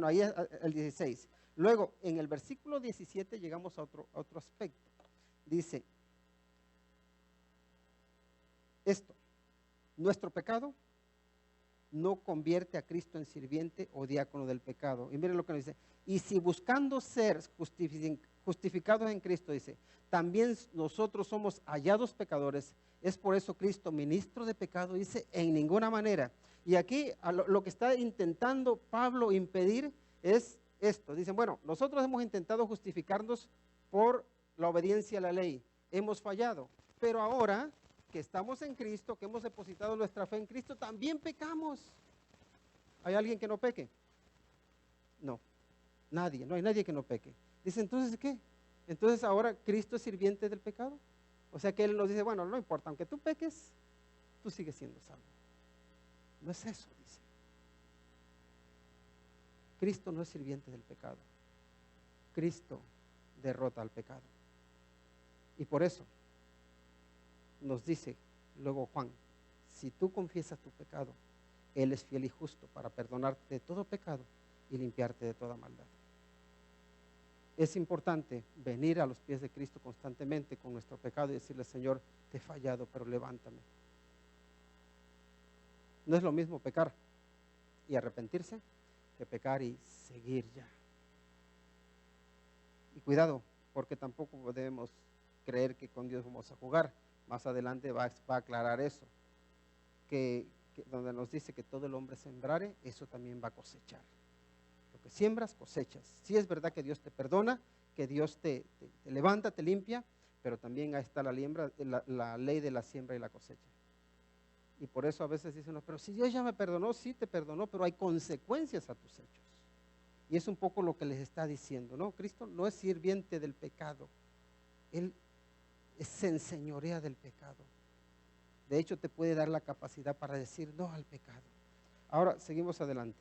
ahí es el 16. Luego, en el versículo 17 llegamos a otro aspecto. Dice, esto, nuestro pecado no convierte a Cristo en sirviente o diácono del pecado. Y miren lo que nos dice, y si buscando ser justificados en Cristo, dice, también nosotros somos hallados pecadores, es por eso Cristo ministro de pecado, dice, en ninguna manera. Y aquí lo que está intentando Pablo impedir es esto. Dicen, bueno, nosotros hemos intentado justificarnos por la obediencia a la ley, hemos fallado, pero ahora que estamos en Cristo, que hemos depositado nuestra fe en Cristo, también pecamos. ¿Hay alguien que no peque? No, nadie, no hay nadie que no peque. Dice, entonces, ¿qué? Entonces ahora Cristo es sirviente del pecado. O sea que Él nos dice, bueno, no importa, aunque tú peques, tú sigues siendo salvo. No es eso, dice. Cristo no es sirviente del pecado. Cristo derrota al pecado. Y por eso nos dice luego Juan, si tú confiesas tu pecado, Él es fiel y justo para perdonarte de todo pecado y limpiarte de toda maldad. Es importante venir a los pies de Cristo constantemente con nuestro pecado y decirle, Señor, te he fallado, pero levántame. No es lo mismo pecar y arrepentirse que pecar y seguir ya. Y cuidado, porque tampoco debemos creer que con Dios vamos a jugar. Más adelante va a aclarar eso, que donde nos dice que todo el hombre sembrare, eso también va a cosechar. Lo que siembras, cosechas. Sí es verdad que Dios te perdona, que Dios te levanta, te limpia, pero también ahí está la ley de la siembra y la cosecha. Y por eso a veces dicen, no, pero si Dios ya me perdonó, sí te perdonó, pero hay consecuencias a tus hechos. Y es un poco lo que les está diciendo, ¿no? Cristo no es sirviente del pecado, Él se enseñorea del pecado. De hecho, te puede dar la capacidad para decir no al pecado. Ahora, seguimos adelante.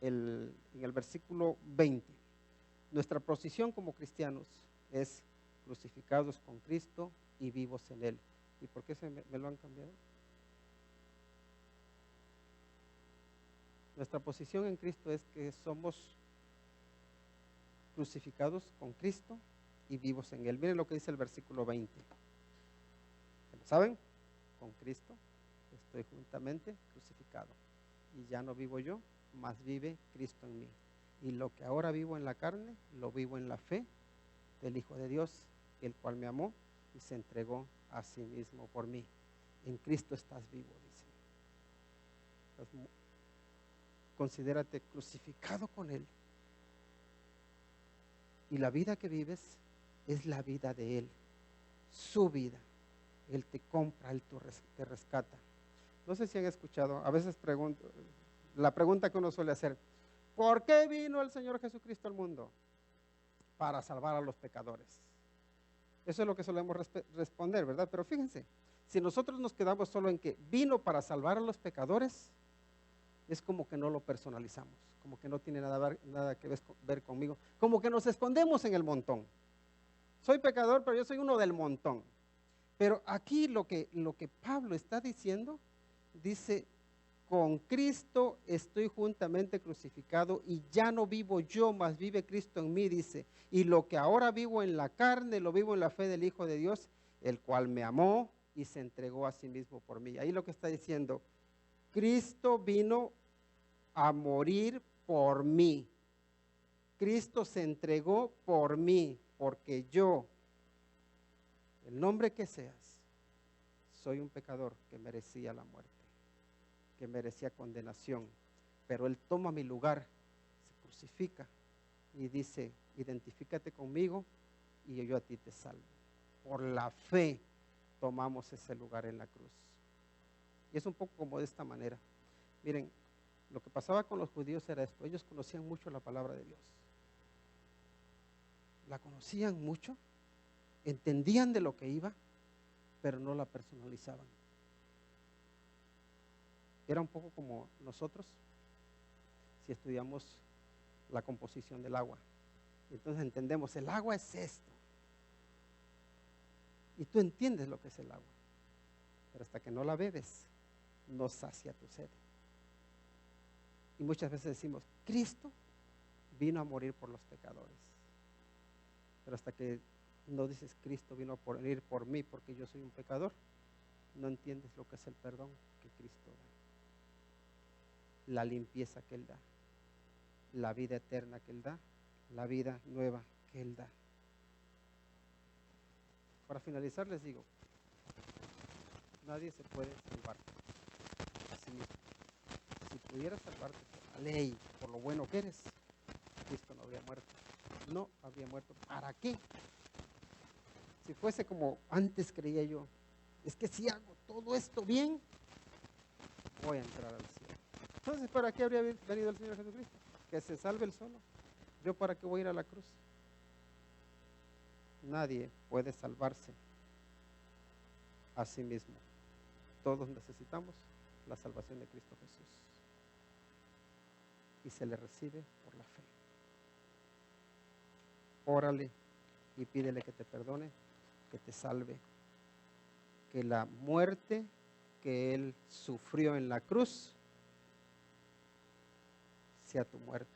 En el versículo 20, nuestra posición como cristianos es crucificados con Cristo y vivos en Él. ¿Y por qué me lo han cambiado? Nuestra posición en Cristo es que somos crucificados con Cristo y vivos en Él. Miren lo que dice el versículo 20. ¿Saben? Con Cristo estoy juntamente crucificado. Y ya no vivo yo, mas vive Cristo en mí. Y lo que ahora vivo en la carne, lo vivo en la fe del Hijo de Dios, el cual me amó y se entregó a sí mismo por mí. En Cristo estás vivo, dice. Considérate crucificado con Él. Y la vida que vives es la vida de Él, su vida. Él te compra, Él te rescata. No sé si han escuchado, a veces la pregunta que uno suele hacer, ¿por qué vino el Señor Jesucristo al mundo? Para salvar a los pecadores. Eso es lo que solemos responder, ¿verdad? Pero fíjense, si nosotros nos quedamos solo en que vino para salvar a los pecadores, es como que no lo personalizamos, como que no tiene nada que ver conmigo, como que nos escondemos en el montón. Soy pecador, pero yo soy uno del montón. Pero aquí lo que Pablo está diciendo, dice, con Cristo estoy juntamente crucificado y ya no vivo yo, mas vive Cristo en mí, dice. Y lo que ahora vivo en la carne, lo vivo en la fe del Hijo de Dios, el cual me amó y se entregó a sí mismo por mí. Ahí lo que está diciendo, Cristo vino a morir por mí. Cristo se entregó por mí, porque yo, el nombre que seas, soy un pecador que merecía la muerte, que merecía condenación, pero Él toma mi lugar, se crucifica y dice, identifícate conmigo y yo a ti te salvo. Por la fe tomamos ese lugar en la cruz. Y es un poco como de esta manera. Miren, lo que pasaba con los judíos era esto, ellos conocían mucho la palabra de Dios. La conocían mucho, entendían de lo que iba, pero no la personalizaban. Era un poco como nosotros, si estudiamos la composición del agua. Entonces entendemos, el agua es esto. Y tú entiendes lo que es el agua. Pero hasta que no la bebes, no sacia tu sed. Y muchas veces decimos, Cristo vino a morir por los pecadores. Pero hasta que no dices, Cristo vino a morir por mí porque yo soy un pecador, no entiendes lo que es el perdón que Cristo da. La limpieza que Él da, la vida eterna que Él da, la vida nueva que Él da. Para finalizar les digo, nadie se puede salvar a sí mismo. Si pudieras salvarte por la ley, por lo bueno que eres, Cristo no habría muerto. No habría muerto. ¿Para qué? Si fuese como antes creía yo, es que si hago todo esto bien, voy a entrar al cielo. Entonces, ¿para qué habría venido el Señor Jesucristo? Que se salve Él solo. ¿Yo para qué voy a ir a la cruz? Nadie puede salvarse a sí mismo. Todos necesitamos la salvación de Cristo Jesús. Y se le recibe por la fe. Órale y pídele que te perdone, que te salve. Que la muerte que Él sufrió en la cruz sea tu muerte.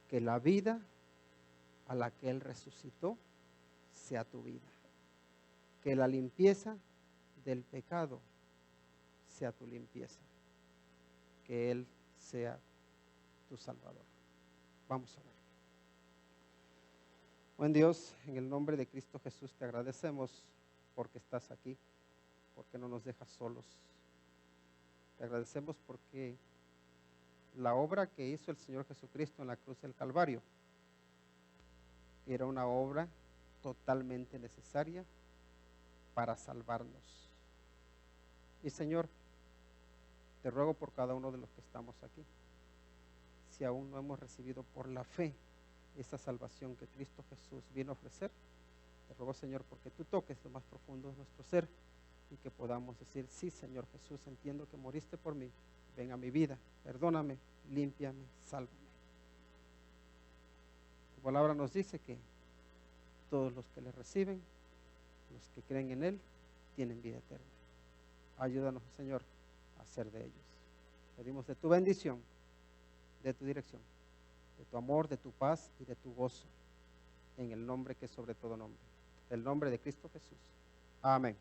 Que la vida a la que Él resucitó sea tu vida. Que la limpieza del pecado sea tu limpieza. Que Él sea tu Salvador. Vamos a orar. Buen Dios, en el nombre de Cristo Jesús te agradecemos porque estás aquí, porque no nos dejas solos. Te agradecemos porque la obra que hizo el Señor Jesucristo en la cruz del Calvario era una obra totalmente necesaria para salvarnos. Y Señor, te ruego por cada uno de los que estamos aquí, si aún no hemos recibido por la fe esa salvación que Cristo Jesús vino a ofrecer, te ruego, Señor, porque tú toques lo más profundo de nuestro ser y que podamos decir, sí, Señor Jesús, entiendo que moriste por mí, ven a mi vida, perdóname, límpiame, sálvame. Tu palabra nos dice que todos los que le reciben, los que creen en Él, tienen vida eterna. Ayúdanos, Señor, a ser de ellos. Pedimos de tu bendición, de tu dirección, de tu amor, de tu paz y de tu gozo, en el nombre que es sobre todo nombre, el nombre de Cristo Jesús. Amén.